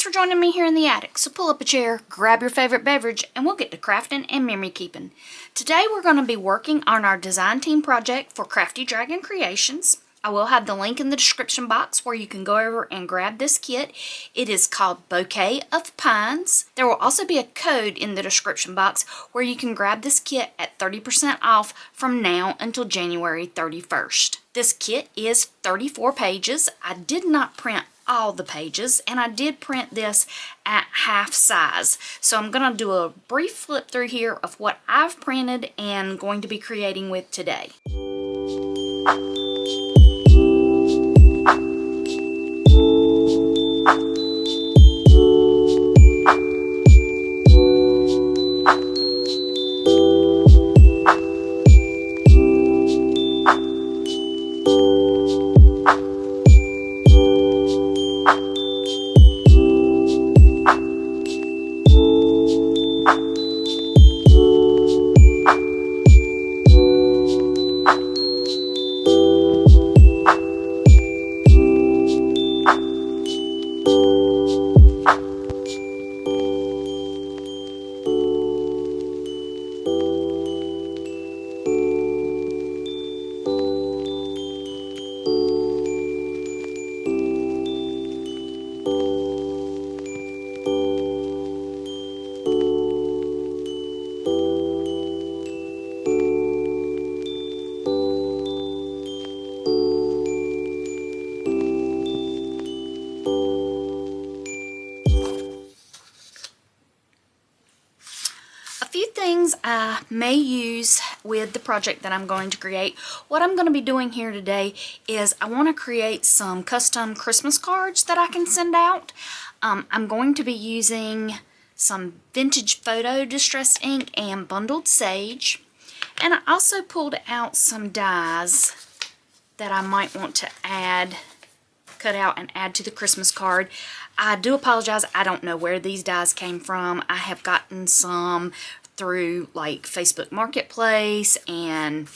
Thanks for joining me here in the attic. So pull up a chair, grab your favorite beverage, and we'll get to crafting and memory keeping. Today we're going to be working on our design team project for Crafty Dragon Creations. I will have the link in the description box where you can go over and grab this kit. It is called Bouquet of Pines. There will also be a code in the description box where you can grab this kit at 30% off from now until January 31st. This kit is 34 pages. I did not print all the pages, and I did print this at half size. So I'm going to do a brief flip through here of what I've printed and going to be creating with today. Things I may use with the project that I'm going to create. What I'm going to be doing here today is I want to create some custom Christmas cards that I can send out. I'm going to be using some vintage photo distress ink and bundled sage, and I also pulled out some dies that I might want to cut out and add to the Christmas card. I do apologize, I don't know where these dies came from. I have gotten some through like Facebook Marketplace and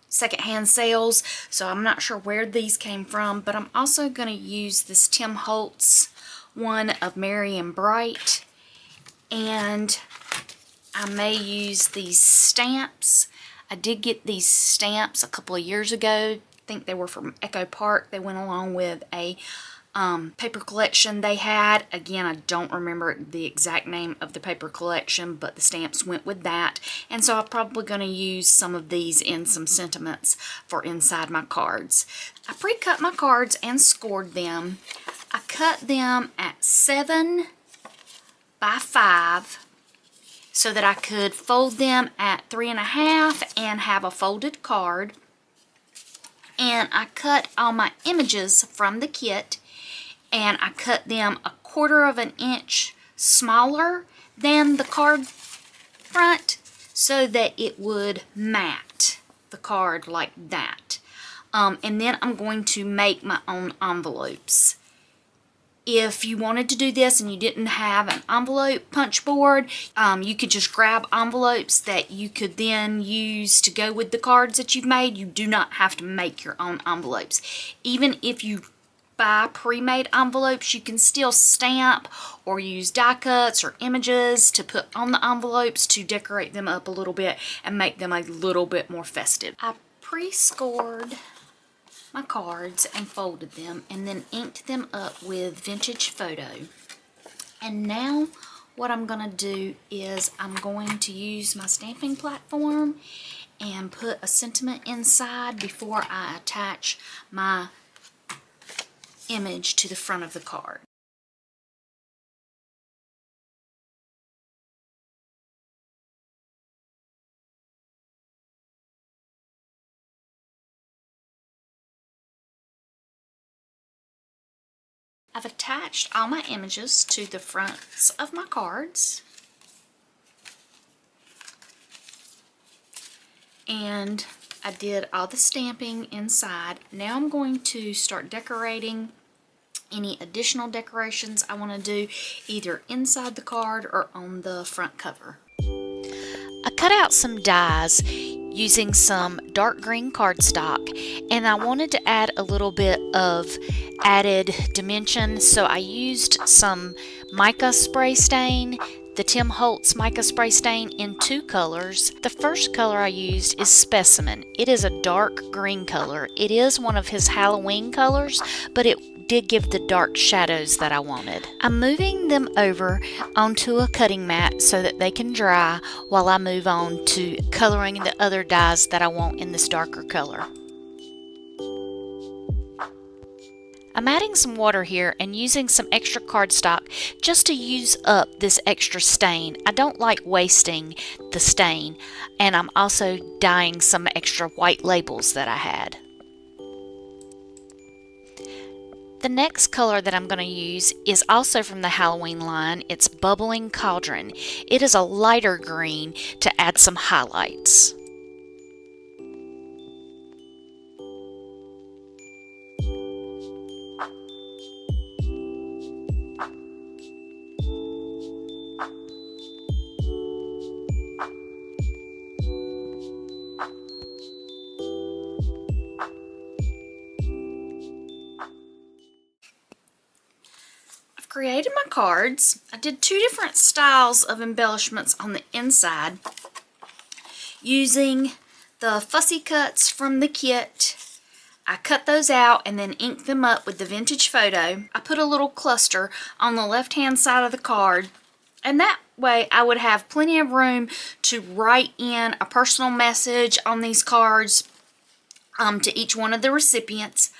secondhand sales, so I'm not sure where these came from, but I'm also going to use this Tim Holtz one of Merry and Bright, and I may use these stamps. I did get these stamps a couple of years ago. I think they were from Echo Park. They went along with a paper collection they had. Again, I don't remember the exact name of the paper collection, but the stamps went with that. And so I'm probably going to use some of these in some sentiments for inside my cards. I pre-cut my cards and scored them. I cut them at 7 by 5 so that I could fold them at 3.5 and have a folded card. And I cut all my images from the kit, and I cut them 1/4 of an inch smaller than the card front so that it would mat the card like that. And then I'm going to make my own envelopes. If you wanted to do this and you didn't have an envelope punch board, you could just grab envelopes that you could then use to go with the cards that you've made. You do not have to make your own envelopes. Even if you buy pre-made envelopes, you can still stamp or use die cuts or images to put on the envelopes to decorate them up a little bit and make them a little bit more festive. I pre-scored my cards and folded them and then inked them up with vintage photo. And now what I'm going to do is I'm going to use my stamping platform and put a sentiment inside before I attach my image to the front of the card. I've attached all my images to the fronts of my cards, and I did all the stamping inside. Now I'm going to start decorating any additional decorations I want to do either inside the card or on the front cover. I cut out some dies using some dark green cardstock, and I wanted to add a little bit of added dimension, so I used some mica spray stain, the Tim Holtz mica spray stain, in two colors. The first color I used is Specimen. It is a dark green color. It is one of his Halloween colors, but it did give the dark shadows that I wanted. I'm moving them over onto a cutting mat so that they can dry while I move on to coloring the other dies that I want in this darker color. I'm adding some water here and using some extra cardstock just to use up this extra stain. I don't like wasting the stain, and I'm also dyeing some extra white labels that I had. The next color that I'm going to use is also from the Halloween line. It's Bubbling Cauldron. It is a lighter green to add some highlights. Created my cards. I did two different styles of embellishments on the inside using the fussy cuts from the kit. I cut those out and then inked them up with the vintage photo. I put a little cluster on the left hand side of the card, and that way I would have plenty of room to write in a personal message on these cards to each one of the recipients.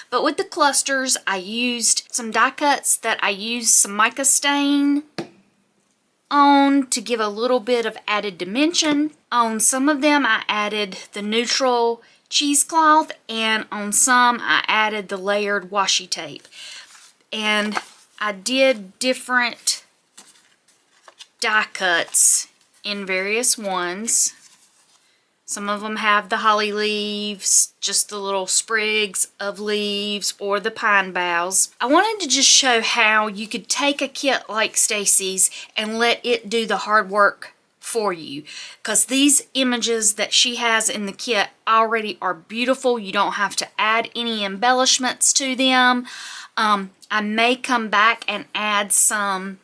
But with the clusters, I used some die cuts that I used some mica stain on to give a little bit of added dimension. On some of them I added the neutral cheesecloth, and on some I added the layered washi tape. And I did different die cuts in various ones. Some of them have the holly leaves, just the little sprigs of leaves, or the pine boughs. I wanted to just show how you could take a kit like Stacy's and let it do the hard work for you, because these images that she has in the kit already are beautiful. You don't have to add any embellishments to them. I may come back and add some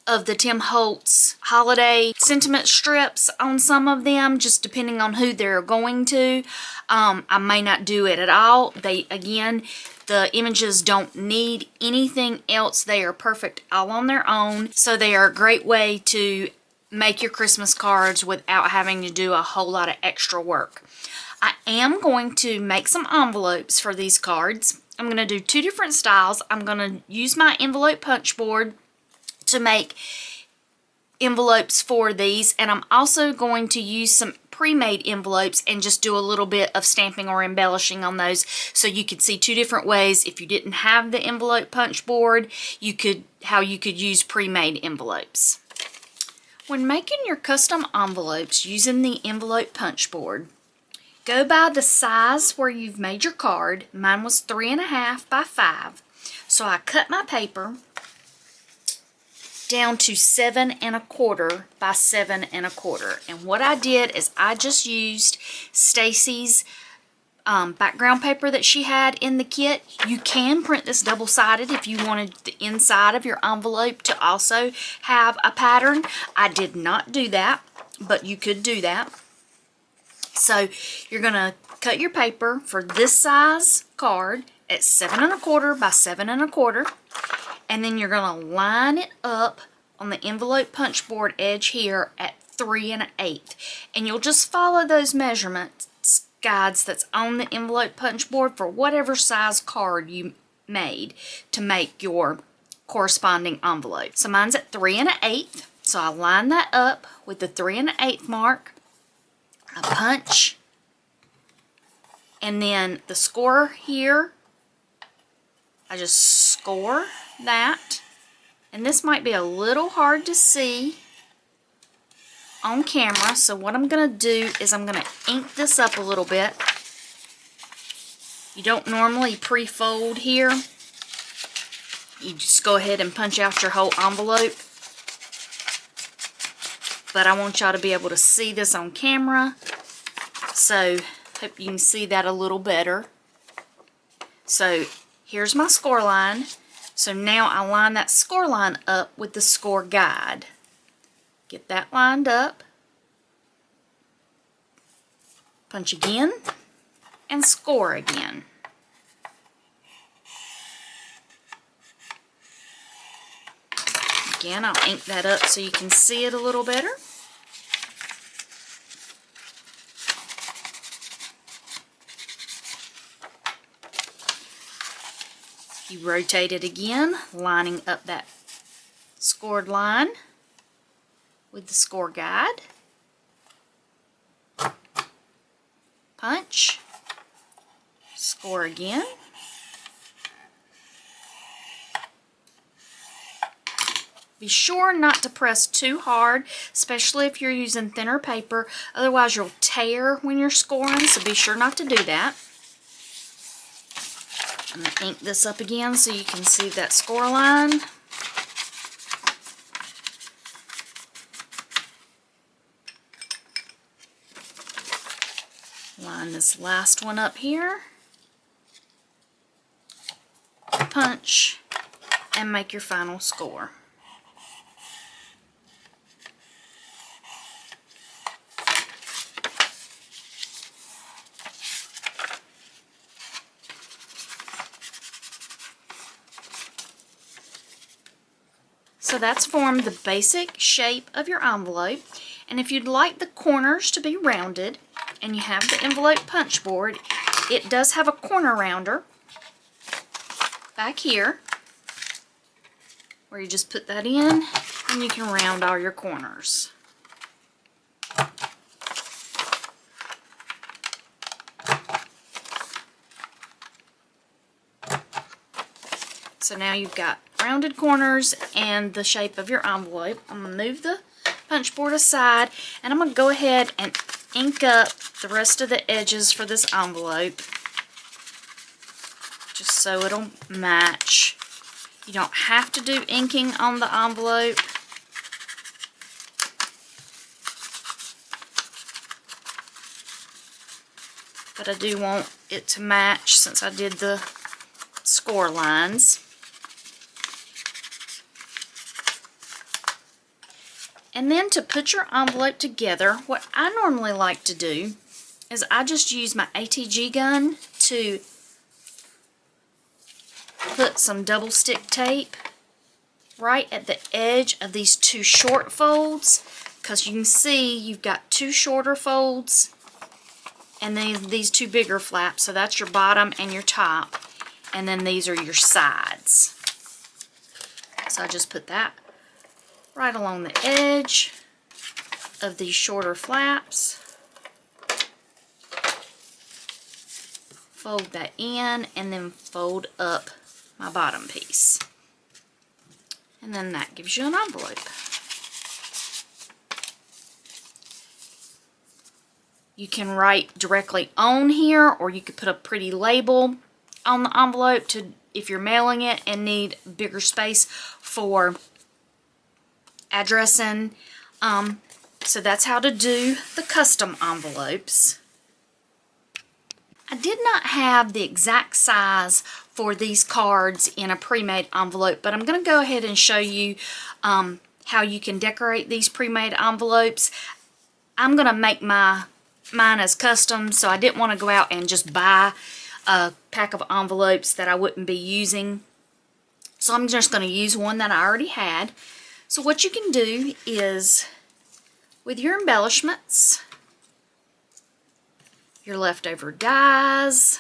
of the Tim Holtz holiday sentiment strips on some of them, just depending on who they're going to. I may not do it at all. Again, the images don't need anything else. They are perfect all on their own. So they are a great way to make your Christmas cards without having to do a whole lot of extra work. I am going to make some envelopes for these cards. I'm going to do two different styles. I'm going to use my envelope punch board to make envelopes for these, and I'm also going to use some pre-made envelopes and just do a little bit of stamping or embellishing on those, so you could see two different ways. If you didn't have the envelope punch board, how you could use pre-made envelopes. When making your custom envelopes using the envelope punch board, go by the size where you've made your card. Mine was 3.5 by 5, so I cut my paper down to 7.25 by 7.25. And what I did is I just used Stacy's background paper that she had in the kit. You can print this double-sided if you wanted the inside of your envelope to also have a pattern. I did not do that, but you could do that. So you're going to cut your paper for this size card at 7.25 by 7.25. And then you're going to line it up on the envelope punch board edge here at 3.125. And you'll just follow those measurement guides that's on the envelope punch board for whatever size card you made to make your corresponding envelope. So mine's at 3.125. So I line that up with the 3.125 mark. I punch. And then the score here, I just score that. And this might be a little hard to see on camera, so what I'm going to do is I'm going to ink this up a little bit. You don't normally pre-fold here. You just go ahead and punch out your whole envelope. but I want y'all to be able to see this on camera. So, hope you can see that a little better. So, here's my score line. So now I line that score line up with the score guide. Get that lined up. Punch again and score again. Again, I'll ink that up so you can see it a little better. You rotate it again, lining up that scored line with the score guide. Punch, score again. Be sure not to press too hard, especially if you're using thinner paper. Otherwise you'll tear when you're scoring, so be sure not to do that. I'm going to ink this up again so you can see that score line. Line this last one up here. Punch and make your final score. So that's formed the basic shape of your envelope. And if you'd like the corners to be rounded, and you have the envelope punch board, it does have a corner rounder back here, where you just put that in, and you can round all your corners. So now you've got rounded corners and the shape of your envelope. I'm going to move the punch board aside, and I'm going to go ahead and ink up the rest of the edges for this envelope, just so it'll match. You don't have to do inking on the envelope. But I do want it to match since I did the score lines. And then to put your envelope together, what I normally like to do is I just use my ATG gun to put some double stick tape right at the edge of these two short folds, because you can see you've got two shorter folds and then these two bigger flaps. So that's your bottom and your top, and then these are your sides. So I just put that right along the edge of these shorter flaps. Fold that in and then fold up my bottom piece. And then that gives you an envelope. You can write directly on here, or you could put a pretty label on the envelope to if you're mailing it and need bigger space for addressing. So that's how to do the custom envelopes. I did not have the exact size for these cards in a pre-made envelope, but I'm going to go ahead and show you how you can decorate these pre-made envelopes. I'm going to make mine as custom, so I didn't want to go out and just buy a pack of envelopes that I wouldn't be using. So I'm just going to use one that I already had. So what you can do is, with your embellishments, your leftover dies,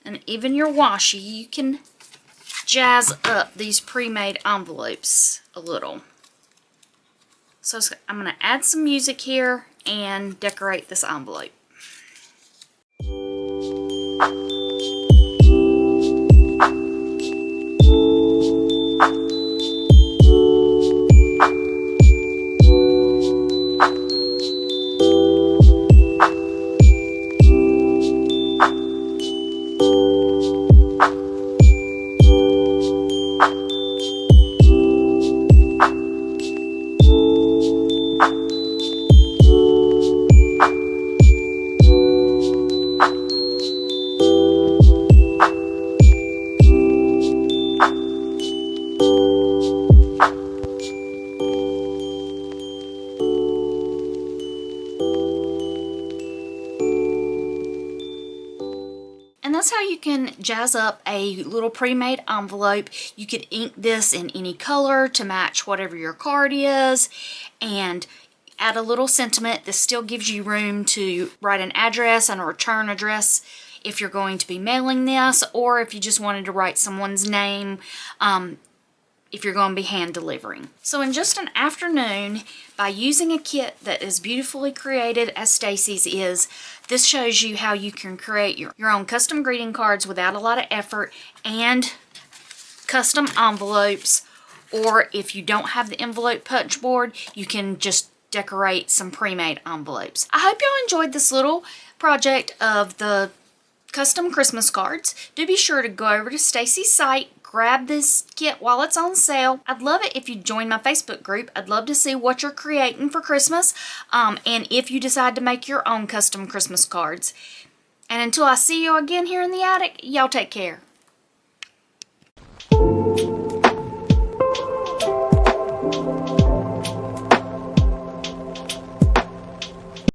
and even your washi, you can jazz up these pre-made envelopes a little. So I'm going to add some music here and decorate this envelope. you can jazz up a little pre-made envelope. You could ink this in any color to match whatever your card is, and add a little sentiment. This still gives you room to write an address and a return address if you're going to be mailing this, or if you just wanted to write someone's name if you're going to be hand delivering. So in just an afternoon, by using a kit that is beautifully created as Stacy's is, this shows you how you can create your own custom greeting cards without a lot of effort, and custom envelopes, or if you don't have the envelope punch board, you can just decorate some pre-made envelopes. I hope y'all enjoyed this little project of the custom Christmas cards. Do be sure to go over to Stacy's site, grab this kit while it's on sale. I'd love it if you join my Facebook group. I'd love to see what you're creating for Christmas, and if you decide to make your own custom Christmas cards. And until I see you again here in the attic, y'all take care.